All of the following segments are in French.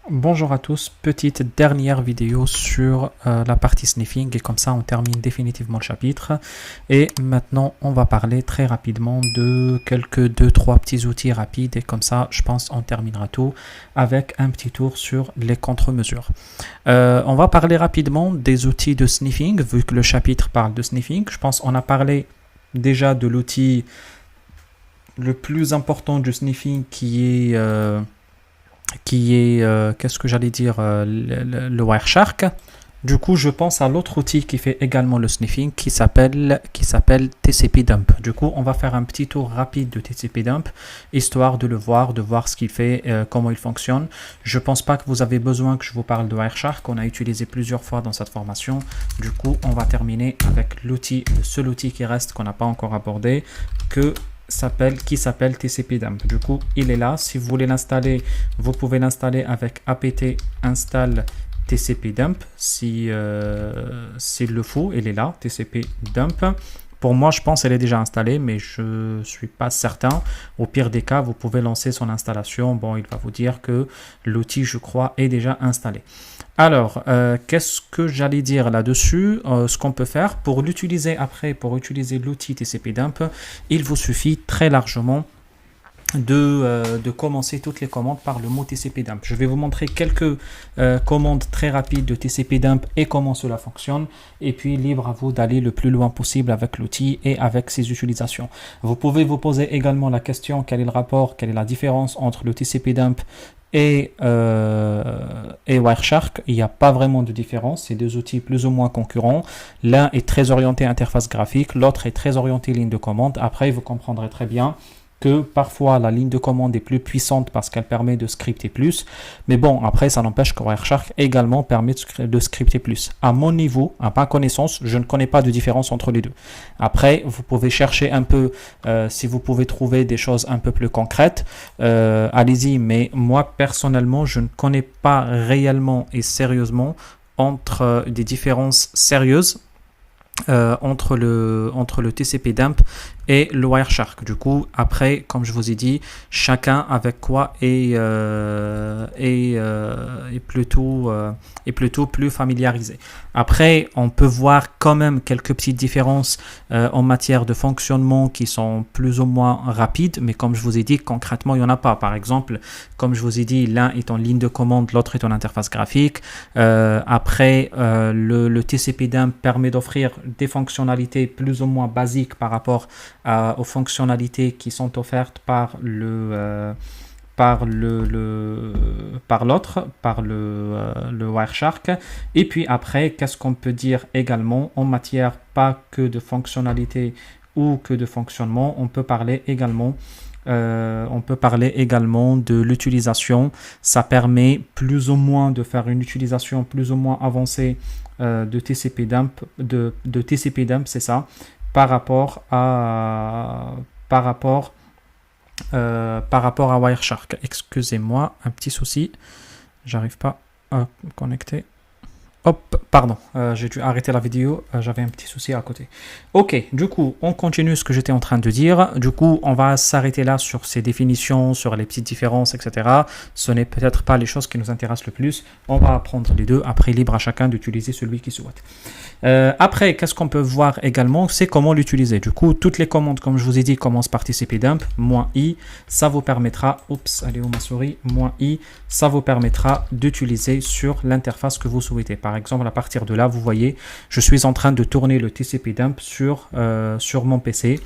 Bonjour à tous, petite dernière vidéo sur la partie sniffing et comme ça on termine définitivement le chapitre. Et maintenant on va parler très rapidement de quelques 2-3 petits outils rapides et comme ça je pense on terminera tout avec un petit tour sur les contre-mesures. On va parler rapidement des outils de sniffing vu que le chapitre parle de sniffing. Je pense on a parlé déjà de l'outil le plus important du sniffing qui est qu'est-ce que j'allais dire, le Wireshark. Du coup, je pense à l'autre outil qui fait également le sniffing qui s'appelle TCP Dump. Du coup, on va faire un petit tour rapide de TCP Dump, histoire de le voir, de voir ce qu'il fait, comment il fonctionne. Je pense pas que vous avez besoin que je vous parle de Wireshark, on a utilisé plusieurs fois dans cette formation. Du coup, on va terminer avec l'outil, le seul outil qui reste qu'on n'a pas encore abordé, qui s'appelle TCP Dump. Du coup, il est là. Si vous voulez l'installer, vous pouvez l'installer avec apt install TCP Dump. S'il le faut, il est là, TCP Dump. Pour moi, je pense qu'elle est déjà installée, mais je ne suis pas certain. Au pire des cas, vous pouvez lancer son installation. Bon, il va vous dire que l'outil, je crois, est déjà installé. Alors, qu'est-ce que j'allais dire là-dessus? Ce qu'on peut faire pour l'utiliser après, pour utiliser l'outil TCP Dump, il vous suffit très largement de commencer toutes les commandes par le mot TCP Dump. Je vais vous montrer quelques commandes très rapides de TCP Dump et comment cela fonctionne. Et puis, libre à vous d'aller le plus loin possible avec l'outil et avec ses utilisations. Vous pouvez vous poser également la question, quel est le rapport, quelle est la différence entre le TCP Dump et Wireshark. Il n'y a pas vraiment de différence, c'est deux outils plus ou moins concurrents. L'un est très orienté interface graphique, l'autre est très orienté ligne de commande. Après, vous comprendrez très bien que parfois la ligne de commande est plus puissante parce qu'elle permet de scripter plus. Mais bon, après, ça n'empêche que Wireshark également permet de scripter plus. À mon niveau, à ma connaissance, je ne connais pas de différence entre les deux. Après, vous pouvez chercher un peu, si vous pouvez trouver des choses un peu plus concrètes, allez-y. Mais moi, personnellement, je ne connais pas réellement et sérieusement entre des différences sérieuses entre le TCP Dump et le Wireshark. Du coup, après, comme je vous ai dit, chacun avec quoi est plutôt plus familiarisé. Après, on peut voir quand même quelques petites différences en matière de fonctionnement qui sont plus ou moins rapides, mais comme je vous ai dit, concrètement, il n'y en a pas. Par exemple, comme je vous ai dit, l'un est en ligne de commande, l'autre est en interface graphique. Après, le TCP Dump permet d'offrir des fonctionnalités plus ou moins basiques par rapport aux fonctionnalités qui sont offertes par le Wireshark. Et puis après, qu'est-ce qu'on peut dire également en matière pas que de fonctionnalité ou que de fonctionnement, on peut parler également de l'utilisation. Ça permet plus ou moins de faire une utilisation plus ou moins avancée de TCP Dump, de TCP Dump, c'est ça, par rapport à Wireshark. Excusez-moi, un petit souci, j'arrive pas à me connecter. Hop, pardon, j'ai dû arrêter la vidéo, j'avais un petit souci à côté. Ok, du coup, on continue ce que j'étais en train de dire. Du coup, on va s'arrêter là sur ces définitions, sur les petites différences, etc. Ce n'est peut-être pas les choses qui nous intéressent le plus. On va apprendre les deux. Après, libre à chacun d'utiliser celui qui souhaite. Après, qu'est-ce qu'on peut voir également? C'est comment l'utiliser. Du coup, toutes les commandes, comme je vous ai dit, commencent par TCP Dump, -i. Ça vous permettra, oups, allez où ma souris, -i. Ça vous permettra d'utiliser sur l'interface que vous souhaitez. Par exemple, à partir de là, vous voyez, je suis en train de tourner le TCP Dump sur mon PC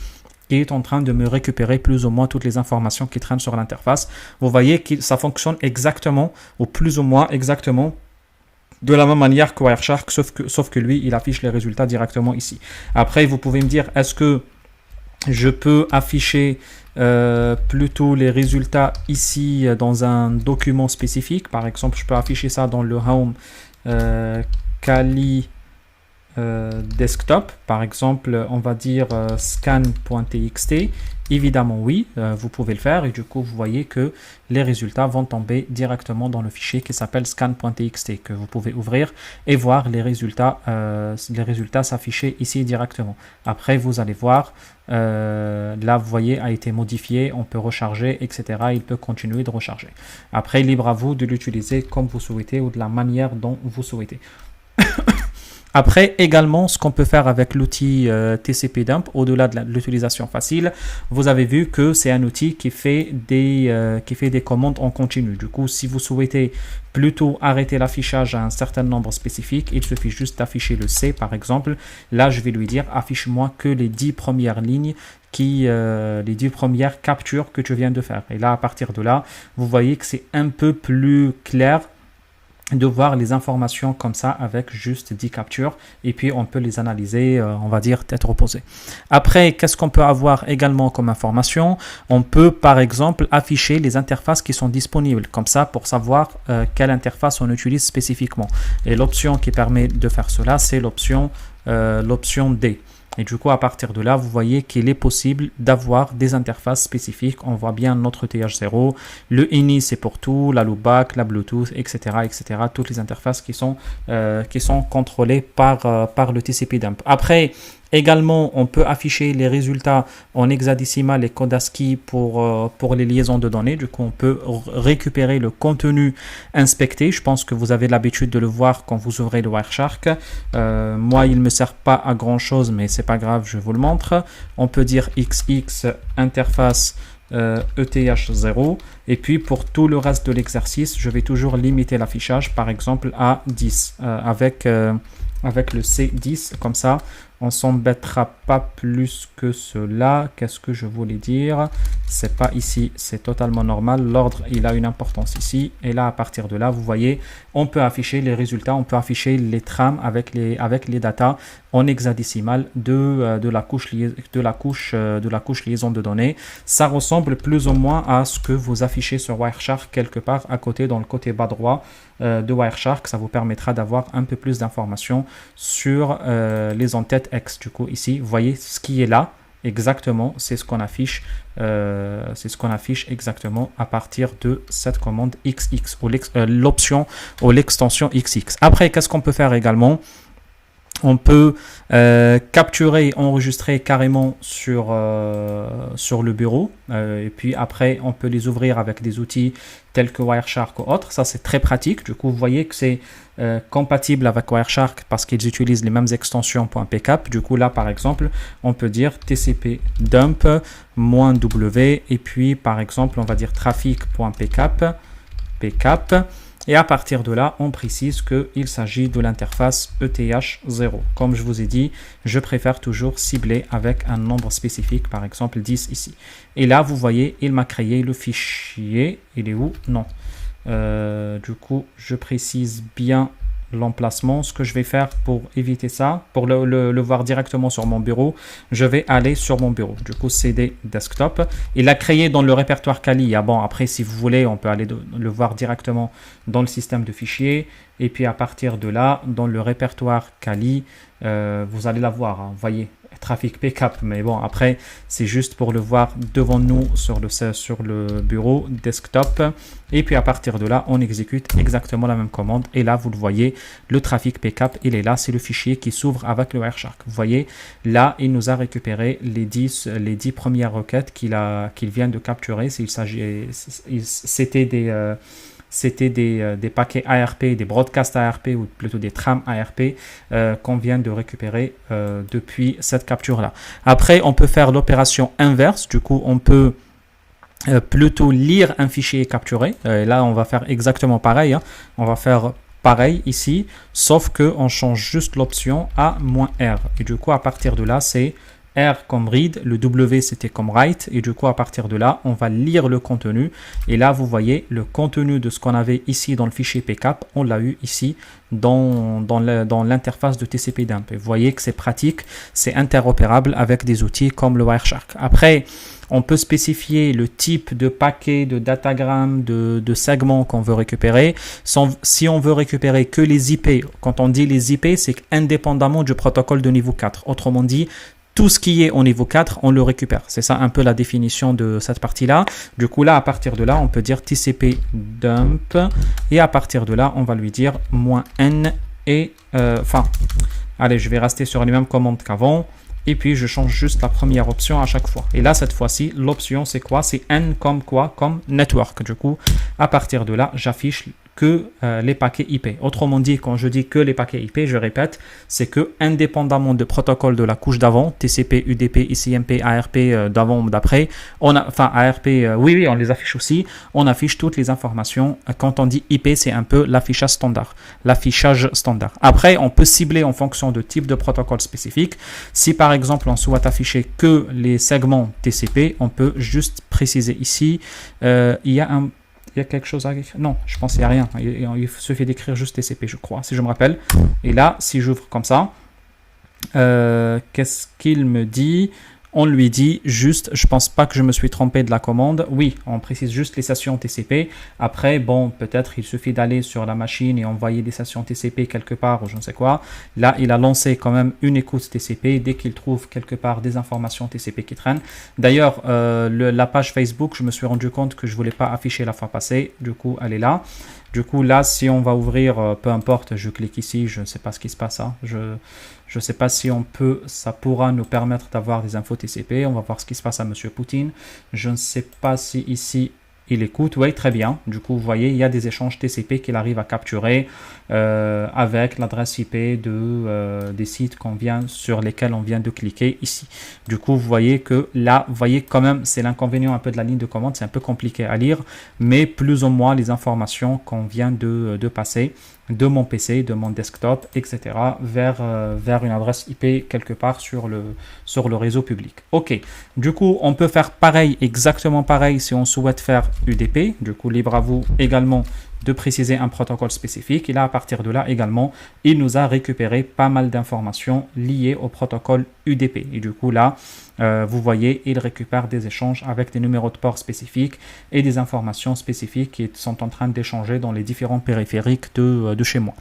qui est en train de me récupérer plus ou moins toutes les informations qui traînent sur l'interface. Vous voyez que ça fonctionne exactement, ou plus ou moins exactement, de la même manière que Wireshark, sauf que lui, il affiche les résultats directement ici. Après, vous pouvez me dire, est-ce que je peux afficher plutôt les résultats ici dans un document spécifique? Par exemple, je peux afficher ça dans le Home Kali desktop, par exemple, on va dire scan.txt. Évidemment, oui, vous pouvez le faire et du coup, vous voyez que les résultats vont tomber directement dans le fichier qui s'appelle scan.txt que vous pouvez ouvrir et voir les résultats s'afficher ici directement. Après, vous allez voir, là, vous voyez, a été modifié, on peut recharger, etc. Il peut continuer de recharger. Après, libre à vous de l'utiliser comme vous souhaitez ou de la manière dont vous souhaitez. Après, également, ce qu'on peut faire avec l'outil TCP Dump, au-delà de l'utilisation facile, vous avez vu que c'est un outil qui fait des commandes en continu. Du coup, si vous souhaitez plutôt arrêter l'affichage à un certain nombre spécifique, il suffit juste d'afficher le C, par exemple. Là, je vais lui dire, affiche-moi que les 10 premières lignes les 10 premières captures que tu viens de faire. Et là, à partir de là, vous voyez que c'est un peu plus clair de voir les informations comme ça avec juste 10 captures et puis on peut les analyser, on va dire, tête reposée. Après, qu'est-ce qu'on peut avoir également comme information? On peut par exemple afficher les interfaces qui sont disponibles, comme ça pour savoir quelle interface on utilise spécifiquement. Et l'option qui permet de faire cela, c'est l'option D. Et du coup, à partir de là, vous voyez qu'il est possible d'avoir des interfaces spécifiques. On voit bien notre TH0, le INI c'est pour tout, la loopback, la Bluetooth, etc., etc. Toutes les interfaces qui sont contrôlées par le TCP dump. Après, également, on peut afficher les résultats en hexadécimal et code ASCII pour les liaisons de données. Du coup, on peut récupérer le contenu inspecté. Je pense que vous avez l'habitude de le voir quand vous ouvrez le Wireshark. Moi, il ne me sert pas à grand chose, mais c'est pas grave, je vous le montre. On peut dire XX interface ETH0 et puis pour tout le reste de l'exercice, je vais toujours limiter l'affichage, par exemple à 10 avec le C10, comme ça on s'embêtera pas plus que cela. Qu'est-ce que je voulais dire? C'est pas ici, c'est totalement normal. L'ordre, il a une importance ici. Et là, à partir de là, vous voyez, on peut afficher les résultats, on peut afficher les trames avec les datas en hexadécimal de la couche liaison de données. Ça ressemble plus ou moins à ce que vous affichez sur Wireshark quelque part à côté dans le côté bas droit de Wireshark. Ça vous permettra d'avoir un peu plus d'informations sur les entêtes X. Du coup, ici, vous voyez ce qui est là. Exactement, c'est ce qu'on affiche. Exactement à partir de cette commande XX ou l'option ou l'extension XX. Après, qu'est-ce qu'on peut faire également? On peut capturer et enregistrer carrément sur le bureau. Et puis après, on peut les ouvrir avec des outils tels que Wireshark ou autres. Ça, c'est très pratique. Du coup, vous voyez que c'est compatible avec Wireshark parce qu'ils utilisent les mêmes extensions .pcap. Du coup, là, par exemple, on peut dire TCP dump -w et puis, par exemple, on va dire trafic.pcap. Et à partir de là, on précise qu'il s'agit de l'interface ETH0. Comme je vous ai dit, je préfère toujours cibler avec un nombre spécifique, par exemple 10 ici. Et là, vous voyez, il m'a créé le fichier. Il est où? Non. Du coup, je précise bien l'emplacement. Ce que je vais faire pour éviter ça, pour le voir directement sur mon bureau, je vais aller sur mon bureau. Du coup, CD desktop. Il a créé dans le répertoire Kali. Ah bon, après, si vous voulez, on peut aller le voir directement dans le système de fichiers. Et puis, à partir de là, dans le répertoire Kali, vous allez la voir. Hein, vous voyez, trafic pcap. Mais bon, après, c'est juste pour le voir devant nous sur le bureau desktop. Et puis, à partir de là, on exécute exactement la même commande. Et là, vous le voyez, le trafic pcap, il est là. C'est le fichier qui s'ouvre avec le Wireshark. Vous voyez, là, il nous a récupéré les 10 premières requêtes qu'il vient de capturer. C'était des paquets ARP, des broadcasts ARP ou plutôt des trames ARP qu'on vient de récupérer depuis cette capture-là. Après, on peut faire l'opération inverse. Du coup, on peut plutôt lire un fichier capturé. Là, on va faire exactement pareil. Hein. On va faire pareil ici, sauf qu'on change juste l'option à -R. Et du coup, à partir de là, c'est R comme read, le W c'était comme write, et du coup à partir de là, on va lire le contenu, et là vous voyez le contenu de ce qu'on avait ici dans le fichier PCAP, on l'a eu ici dans l'interface de TCP/dump. Et vous voyez que c'est pratique, c'est interopérable avec des outils comme le Wireshark. Après, on peut spécifier le type de paquet, de datagramme, de segments qu'on veut récupérer. Si on veut récupérer que les IP, quand on dit les IP, c'est indépendamment du protocole de niveau 4. Autrement dit, tout ce qui est au niveau 4, on le récupère. C'est ça un peu la définition de cette partie-là. Du coup, là, à partir de là, on peut dire TCP dump. Et à partir de là, on va lui dire -n et... allez, je vais rester sur les mêmes commandes qu'avant. Et puis, je change juste la première option à chaque fois. Et là, cette fois-ci, l'option, c'est quoi? C'est N comme quoi? Comme network. Du coup, à partir de là, j'affiche que les paquets IP. Autrement dit, quand je dis que les paquets IP, je répète, c'est que indépendamment de protocole de la couche d'avant, TCP, UDP, ICMP, ARP d'avant ou d'après, ARP, oui, on les affiche aussi, on affiche toutes les informations. Quand on dit IP, c'est un peu l'affichage standard. Après, on peut cibler en fonction de type de protocole spécifique. Si par exemple, on souhaite afficher que les segments TCP, on peut juste préciser ici, il y a quelque chose à écrire? Non, je pense qu'il n'y a rien. Il suffit d'écrire juste TCP, je crois, si je me rappelle. Et là, si j'ouvre comme ça, qu'est-ce qu'il me dit? On lui dit juste, je pense pas que je me suis trompé de la commande. Oui, on précise juste les sessions TCP. Après, bon, peut-être il suffit d'aller sur la machine et envoyer des sessions TCP quelque part ou je ne sais quoi. Là, il a lancé quand même une écoute TCP dès qu'il trouve quelque part des informations TCP qui traînent. D'ailleurs, la page Facebook, je me suis rendu compte que je voulais pas afficher la fois passée. Du coup, elle est là. Du coup, là, si on va ouvrir, peu importe, je clique ici, je ne sais pas ce qui se passe. Hein. Je ne sais pas si on peut, ça pourra nous permettre d'avoir des infos TCP. On va voir ce qui se passe à M. Poutine. Je ne sais pas si ici, il écoute. Oui, très bien. Du coup, vous voyez, il y a des échanges TCP qu'il arrive à capturer avec l'adresse IP des sites sur lesquels on vient de cliquer ici. Du coup, vous voyez que là, vous voyez quand même, c'est l'inconvénient un peu de la ligne de commande. C'est un peu compliqué à lire, mais plus ou moins les informations qu'on vient de passer de mon PC, de mon desktop, etc. vers une adresse IP quelque part sur le réseau public. Ok, du coup, on peut faire pareil, exactement pareil si on souhaite faire UDP. Du coup, libre à vous également de préciser un protocole spécifique. Et là, à partir de là également, il nous a récupéré pas mal d'informations liées au protocole UDP. Et du coup, là, vous voyez, il récupère des échanges avec des numéros de port spécifiques et des informations spécifiques qui sont en train d'échanger dans les différents périphériques de chez moi.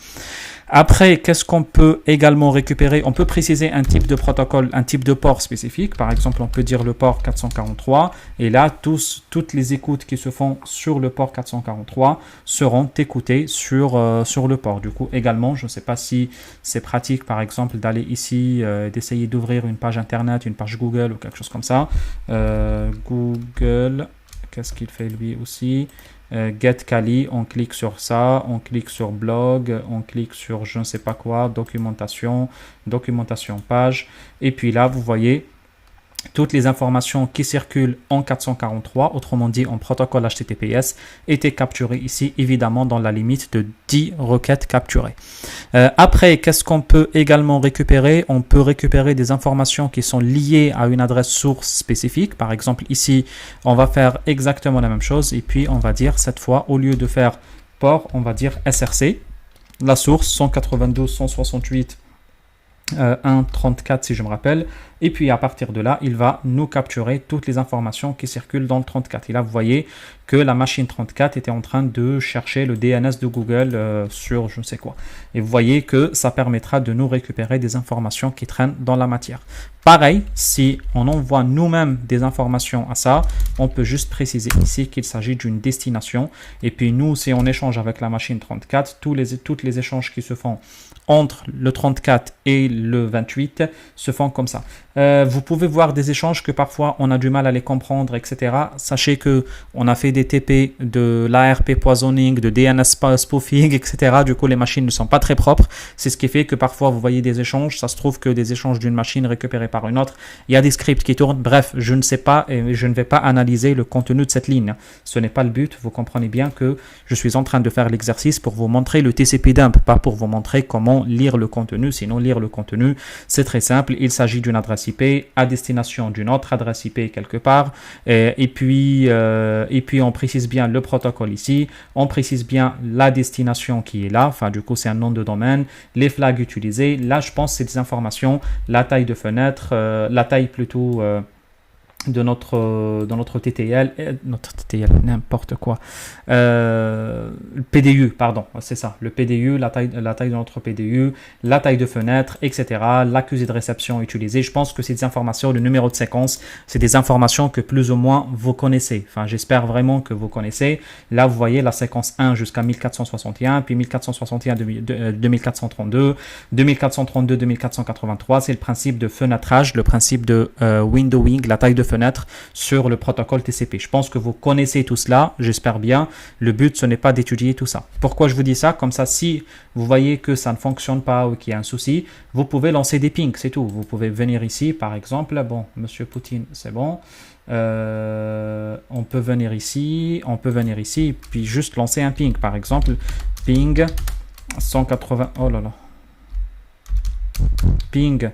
Après, qu'est-ce qu'on peut également récupérer? On peut préciser un type de protocole, un type de port spécifique. Par exemple, on peut dire le port 443. Et là, toutes les écoutes qui se font sur le port 443 seront écoutées sur le port. Du coup, également, je ne sais pas si c'est pratique, par exemple, d'aller ici, d'essayer d'ouvrir une page Internet, une page Google ou quelque chose comme ça. Google, qu'est-ce qu'il fait lui aussi? Get Kali, on clique sur ça, on clique sur blog, on clique sur je ne sais pas quoi, documentation page, et puis là vous voyez toutes les informations qui circulent en 443, autrement dit en protocole HTTPS, étaient capturées ici, évidemment dans la limite de 10 requêtes capturées. Après, qu'est-ce qu'on peut également récupérer? On peut récupérer des informations qui sont liées à une adresse source spécifique. Par exemple, ici, on va faire exactement la même chose et puis on va dire cette fois, au lieu de faire port, on va dire SRC. La source 192.168.1.34 si je me rappelle, et puis à partir de là, il va nous capturer toutes les informations qui circulent dans le 34. Et là, vous voyez que la machine 34 était en train de chercher le DNS de Google sur je ne sais quoi. Et vous voyez que ça permettra de nous récupérer des informations qui traînent dans la matière. Pareil, si on envoie nous-mêmes des informations à ça, on peut juste préciser ici qu'il s'agit d'une destination. Et puis nous, si on échange avec la machine 34, tous les échanges qui se font entre le 34 et le 28 se font comme ça. Vous pouvez voir des échanges que parfois on a du mal à les comprendre, etc. Sachez que on a fait des TP, de l'ARP poisoning, de DNS spoofing, etc. Du coup, les machines ne sont pas très propres. C'est ce qui fait que parfois vous voyez des échanges. Ça se trouve que des échanges d'une machine récupérés par une autre. Il y a des scripts qui tournent. Bref, je ne sais pas et je ne vais pas analyser le contenu de cette ligne. Ce n'est pas le but. Vous comprenez bien que je suis en train de faire l'exercice pour vous montrer le TCP dump, pas pour vous montrer comment lire le contenu. Sinon, lire le contenu, c'est très simple. Il s'agit d'une adresse adresse IP à destination d'une autre adresse IP quelque part. Et puis on précise bien le protocole ici. On précise bien la destination qui est là. Enfin, du coup, c'est un nom de domaine. Les flags utilisés. Là, je pense que c'est des informations. La taille de fenêtre, la taille plutôt... de notre TTL, n'importe quoi. Le PDU, pardon, c'est ça. Le PDU, la taille de notre PDU, la taille de fenêtre, etc. L'accusé de réception utilisé. Je pense que c'est des informations, le numéro de séquence, c'est des informations que plus ou moins vous connaissez. Enfin, j'espère vraiment que vous connaissez. Là, vous voyez la séquence 1 jusqu'à 1461, puis 1461, 2432, 2432, 2483. C'est le principe de fenêtrage, le principe de windowing, la taille de fenêtre sur le protocole TCP. Je pense que vous connaissez tout cela, j'espère bien. Le but, ce n'est pas d'étudier tout ça. Pourquoi je vous dis ça? Comme ça, si vous voyez que ça ne fonctionne pas ou qu'il y a un souci, vous pouvez lancer des pings, c'est tout. Vous pouvez venir ici, par exemple. Bon, Monsieur Poutine, c'est bon. On peut venir ici, puis juste lancer un ping, par exemple. Ping 180, oh là là. Ping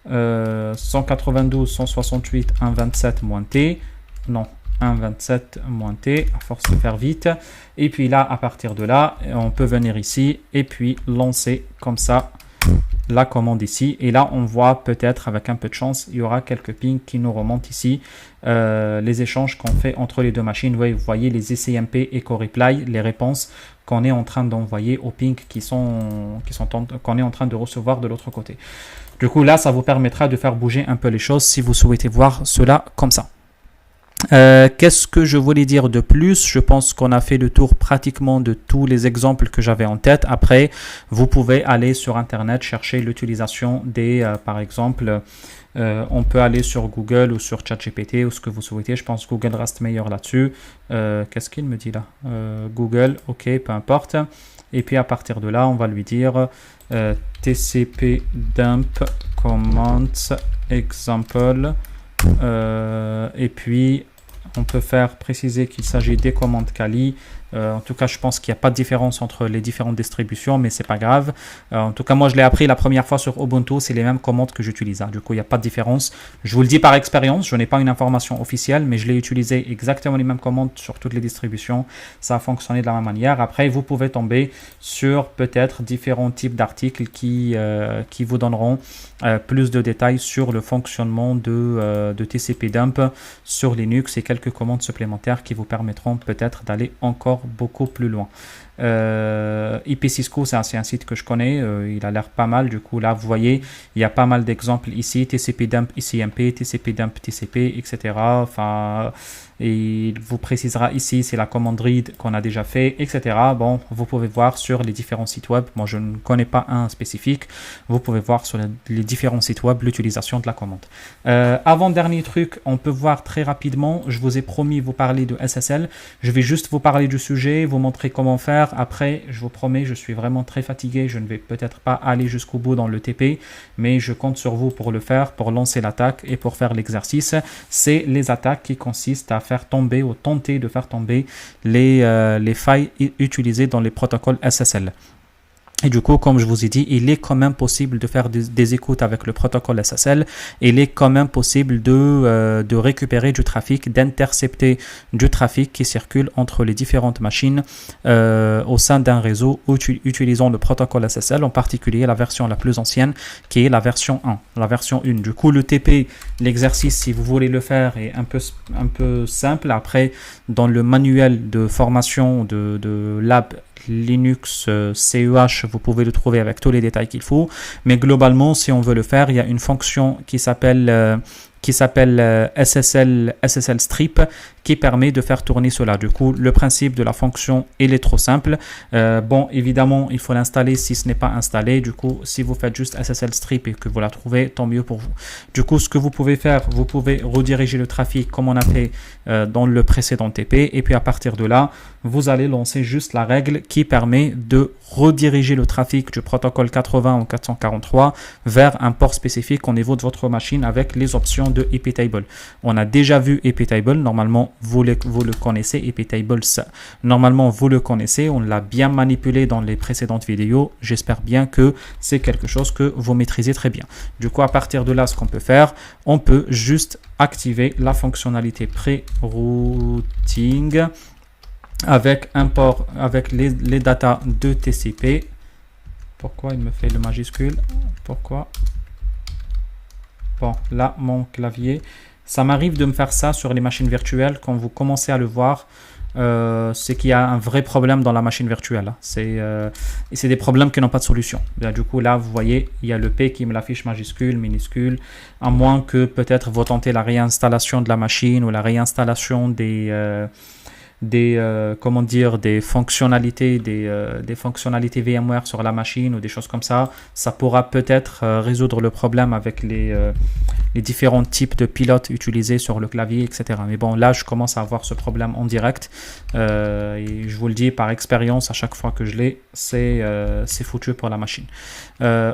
192, 168, 127 moins T. Non, 127 moins T, à force de faire vite. Et puis là, à partir de là, on peut venir ici et puis lancer comme ça la commande ici. Et là, on voit peut-être, avec un peu de chance, il y aura quelques pings qui nous remontent ici. Les échanges qu'on fait entre les deux machines. Vous voyez les ECMP Echo Reply, les réponses qu'on est en train d'envoyer aux pings qu'on est en train de recevoir de l'autre côté. Du coup, là, ça vous permettra de faire bouger un peu les choses si vous souhaitez voir cela comme ça. Qu'est-ce que je voulais dire de plus? Je pense qu'on a fait le tour pratiquement de tous les exemples que j'avais en tête. Après, vous pouvez aller sur Internet chercher l'utilisation des, par exemple, on peut aller sur Google ou sur ChatGPT ou ce que vous souhaitez. Je pense que Google reste meilleur là-dessus. Qu'est-ce qu'il me dit là? Google, ok, peu importe. Et puis à partir de là, on va lui dire TCP dump commands example. Et puis on peut faire préciser qu'il s'agit des commandes Kali. En tout cas, je pense qu'il n'y a pas de différence entre les différentes distributions, mais c'est pas grave. En tout cas, moi, je l'ai appris la première fois sur Ubuntu. C'est les mêmes commandes que j'utilise. Du coup, il n'y a pas de différence. Je vous le dis par expérience. Je n'ai pas une information officielle, mais je l'ai utilisé exactement les mêmes commandes sur toutes les distributions. Ça a fonctionné de la même manière. Après, vous pouvez tomber sur peut-être différents types d'articles qui vous donneront plus de détails sur le fonctionnement de TCP dump sur Linux et quelques commandes supplémentaires qui vous permettront peut-être d'aller encore beaucoup plus loin. IP Cisco, c'est un site que je connais, il a l'air pas mal. Du coup, là, vous voyez, il y a pas mal d'exemples ici, TCP dump ICMP, TCP dump TCP, etc. Enfin, et il vous précisera ici, c'est la commande read qu'on a déjà fait, etc. Bon, vous pouvez voir sur les différents sites web. Moi, je ne connais pas un spécifique. Vous pouvez voir sur les différents sites web l'utilisation de la commande. Avant-dernier truc, on peut voir très rapidement, je vous ai promis vous parler de SSL. Je vais juste vous parler du sujet, vous montrer comment faire. Après, je vous promets, je suis vraiment très fatigué. Je ne vais peut-être pas aller jusqu'au bout dans le TP, mais je compte sur vous pour le faire, pour lancer l'attaque et pour faire l'exercice. C'est les attaques qui consistent à faire tomber ou tenter de faire tomber les failles utilisées dans les protocoles SSL. Et du coup, comme je vous ai dit, il est quand même possible de faire des écoutes avec le protocole SSL. Il est quand même possible de récupérer du trafic, d'intercepter du trafic qui circule entre les différentes machines au sein d'un réseau utilisant le protocole SSL, en particulier la version la plus ancienne qui est la version 1. La version 1. Du coup, le TP, l'exercice, si vous voulez le faire, est un peu simple. Après, dans le manuel de formation de lab Linux CEH, vous pouvez le trouver avec tous les détails qu'il faut, mais globalement, si on veut le faire, il y a une fonction qui s'appelle SSL strip qui permet de faire tourner cela. Du coup, le principe de la fonction, il est trop simple. Bon, évidemment, il faut l'installer si ce n'est pas installé. Du coup, si vous faites juste SSL strip et que vous la trouvez, tant mieux pour vous. Du coup, ce que vous pouvez faire, vous pouvez rediriger le trafic comme on a fait dans le précédent TP. Et puis, à partir de là, vous allez lancer juste la règle qui permet de rediriger le trafic du protocole 80 ou 443 vers un port spécifique au niveau de votre machine avec les options de iptable. On a déjà vu iptable. Normalement, vous le connaissez. iptables, normalement, vous le connaissez. On l'a bien manipulé dans les précédentes vidéos. J'espère bien que c'est quelque chose que vous maîtrisez très bien. Du coup, à partir de là, ce qu'on peut faire, on peut juste activer la fonctionnalité pré-routing avec un port, avec les datas de TCP. Pourquoi il me fait le majuscule? Pourquoi? Bon, là, mon clavier, ça m'arrive de me faire ça sur les machines virtuelles. Quand vous commencez à le voir, c'est qu'il y a un vrai problème dans la machine virtuelle. C'est des problèmes qui n'ont pas de solution. Bien, du coup, là, vous voyez, il y a le P qui me l'affiche majuscule, minuscule, à moins que peut-être vous tentez la réinstallation de la machine ou la réinstallation des fonctionnalités VMware sur la machine ou des choses comme ça. Ça pourra peut-être résoudre le problème avec les différents types de pilotes utilisés sur le clavier, etc. Mais bon, là, je commence à avoir ce problème en direct. Et je vous le dis par expérience, à chaque fois que je l'ai, c'est foutu pour la machine.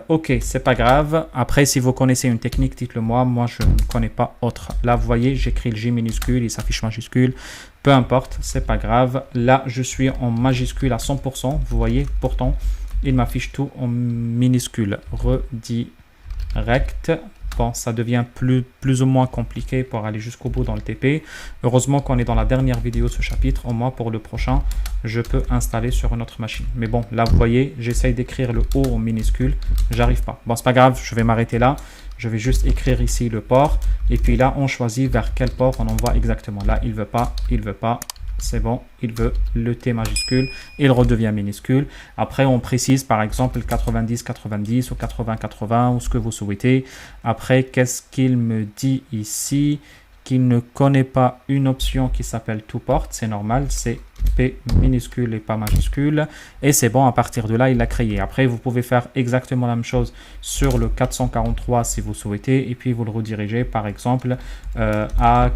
Ok, c'est pas grave. Après, si vous connaissez une technique, dites-le moi. Moi, je ne connais pas autre. Là, vous voyez, j'écris le J minuscule, il s'affiche majuscule. Peu importe, c'est pas grave. Là, je suis en majuscule à 100%. Vous voyez, pourtant, il m'affiche tout en minuscule. Redirect. Bon, ça devient plus ou moins compliqué pour aller jusqu'au bout dans le TP. Heureusement qu'on est dans la dernière vidéo de ce chapitre. Au moins, pour le prochain, je peux installer sur une autre machine. Mais bon, là, vous voyez, j'essaye d'écrire le O en minuscule. J'arrive pas. Bon, c'est pas grave, je vais m'arrêter là. Je vais juste écrire ici le port. Et puis là, on choisit vers quel port on envoie exactement. Là, il veut pas, il veut pas. C'est bon, il veut le T majuscule. Il redevient minuscule. Après, on précise par exemple 90-90 ou 80-80 ou ce que vous souhaitez. Après, qu'est-ce qu'il me dit ici? Qu'il ne connaît pas une option qui s'appelle toPort. C'est normal, c'est P minuscule et pas majuscule. Et c'est bon, à partir de là, il l'a créé. Après, vous pouvez faire exactement la même chose sur le 443 si vous souhaitez. Et puis, vous le redirigez par exemple à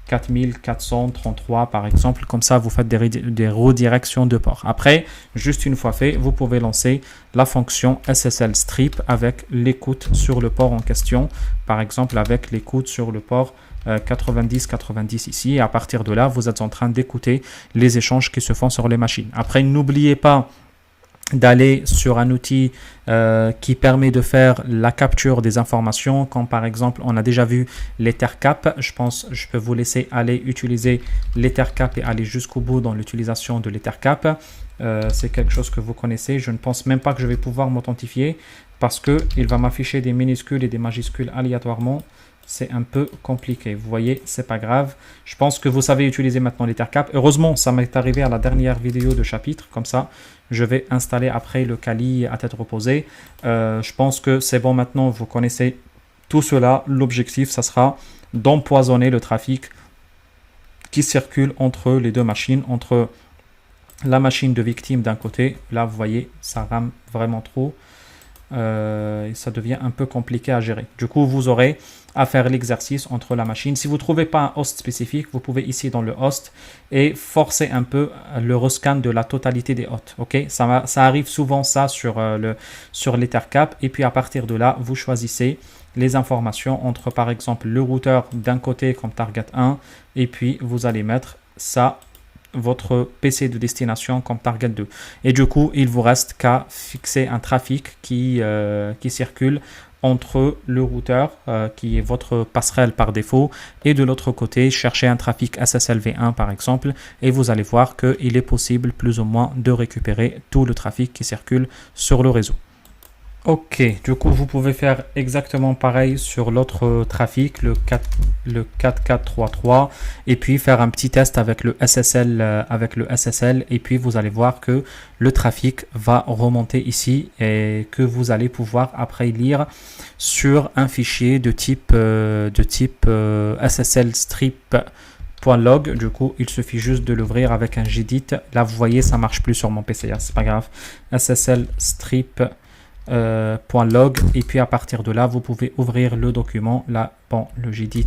4433 par exemple. Comme ça, vous faites des redirections de port. Après, juste une fois fait, vous pouvez lancer la fonction SSL strip avec l'écoute sur le port en question. Par exemple, avec l'écoute sur le port 90-90 ici. Et à partir de là, vous êtes en train d'écouter les échanges qui se font sur les machines. Après, n'oubliez pas d'aller sur un outil qui permet de faire la capture des informations, comme par exemple on a déjà vu l'Ethercap. Je pense je peux vous laisser aller utiliser l'Ethercap et aller jusqu'au bout dans l'utilisation de l'Ethercap. C'est quelque chose que vous connaissez. Je ne pense même pas que je vais pouvoir m'authentifier parce que il va m'afficher des minuscules et des majuscules aléatoirement. C'est un peu compliqué. Vous voyez, c'est pas grave. Je pense que vous savez utiliser maintenant l'Ethercap. Heureusement, ça m'est arrivé à la dernière vidéo de chapitre. Comme ça, je vais installer après le Kali à tête reposée. Je pense que c'est bon maintenant. Vous connaissez tout cela. L'objectif, ça sera d'empoisonner le trafic qui circule entre les deux machines, entre la machine de victime d'un côté. Là, vous voyez, ça rame vraiment trop. Et ça devient un peu compliqué à gérer. Du coup, vous aurez à faire l'exercice entre la machine. Si vous ne trouvez pas un host spécifique, vous pouvez ici dans le host et forcer un peu le rescan de la totalité des hosts. Ok, ça arrive souvent ça sur l'Ethercap. Et puis à partir de là, vous choisissez les informations entre par exemple le routeur d'un côté comme target 1 et puis vous allez mettre ça votre PC de destination comme target 2. Et du coup, il vous reste qu'à fixer un trafic qui circule entre le routeur qui est votre passerelle par défaut et de l'autre côté, chercher un trafic SSL v1 par exemple et vous allez voir qu'il est possible plus ou moins de récupérer tout le trafic qui circule sur le réseau. Ok, du coup, vous pouvez faire exactement pareil sur l'autre trafic, le 4433, et puis faire un petit test avec le SSL, et puis vous allez voir que le trafic va remonter ici et que vous allez pouvoir après lire sur un fichier de type SSL strip.log. Du coup, il suffit juste de l'ouvrir avec un Gedit. Là, vous voyez, ça marche plus sur mon PC, c'est pas grave. SSL strip .log et puis à partir de là vous pouvez ouvrir le document. Là bon, le Gedit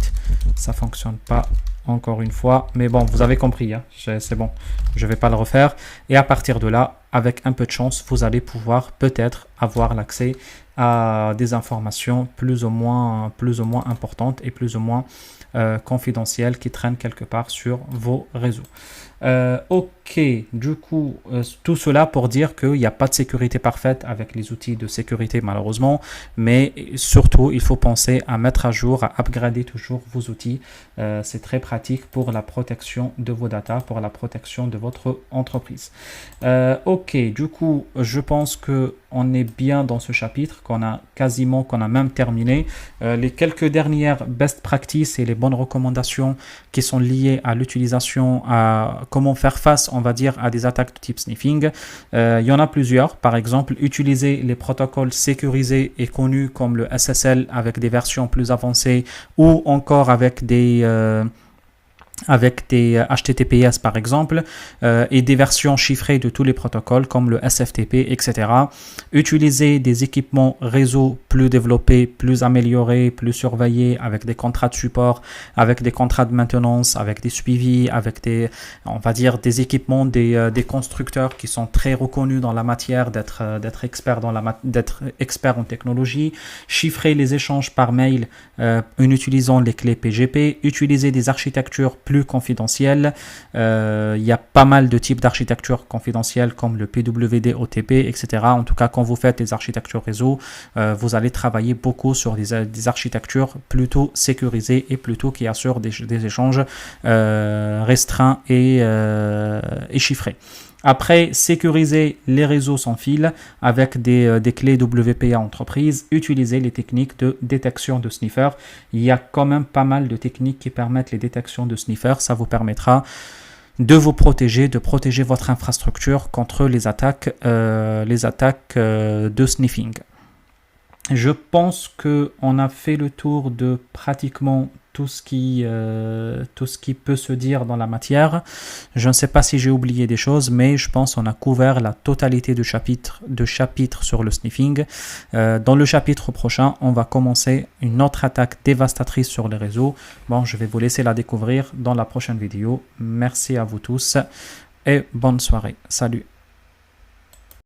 ça fonctionne pas encore une fois, mais bon, vous avez compris hein, c'est bon, je vais pas le refaire. Et à partir de là, avec un peu de chance, vous allez pouvoir peut-être avoir l'accès à des informations plus ou moins importantes et plus ou moins confidentielles qui traînent quelque part sur vos réseaux. Ok, du coup, tout cela pour dire qu'il n'y a pas de sécurité parfaite avec les outils de sécurité malheureusement, mais surtout il faut penser à mettre à jour, à upgrader toujours vos outils. C'est très pratique pour la protection de vos data, pour la protection de votre entreprise. Ok, du coup, je pense que on est bien dans ce chapitre, qu'on a même terminé. Les quelques dernières best practices et les bonnes recommandations qui sont liées à l'utilisation, à comment faire face, on va dire, à des attaques de type sniffing. Il y en a plusieurs. Par exemple, utiliser les protocoles sécurisés et connus comme le SSL avec des versions plus avancées ou encore avec des HTTPS par exemple, et des versions chiffrées de tous les protocoles comme le SFTP, etc. Utiliser des équipements réseau plus développés, plus améliorés, plus surveillés, avec des contrats de support, avec des contrats de maintenance, avec des suivis, avec on va dire, des équipements des constructeurs qui sont très reconnus dans la matière, d'être experts en technologie. Chiffrer les échanges par mail en utilisant les clés PGP. Utiliser des architectures plus confidentielles. Il y a pas mal de types d'architectures confidentielles comme le PWD, OTP, etc. En tout cas, quand vous faites des architectures réseau, vous allez travailler beaucoup sur des architectures plutôt sécurisées et plutôt qui assurent des échanges restreints et chiffrés. Après, sécuriser les réseaux sans fil avec des clés WPA entreprise, utiliser les techniques de détection de sniffer. Il y a quand même pas mal de techniques qui permettent les détections de sniffer. Ça vous permettra de vous protéger, de protéger votre infrastructure contre les attaques de sniffing. Je pense qu'on a fait le tour de pratiquement tout ce qui peut se dire dans la matière. Je ne sais pas si j'ai oublié des choses, mais je pense qu'on a couvert la totalité de chapitres sur le sniffing. Dans le chapitre prochain, on va commencer une autre attaque dévastatrice sur les réseaux. Bon, je vais vous laisser la découvrir dans la prochaine vidéo. Merci à vous tous et bonne soirée. Salut.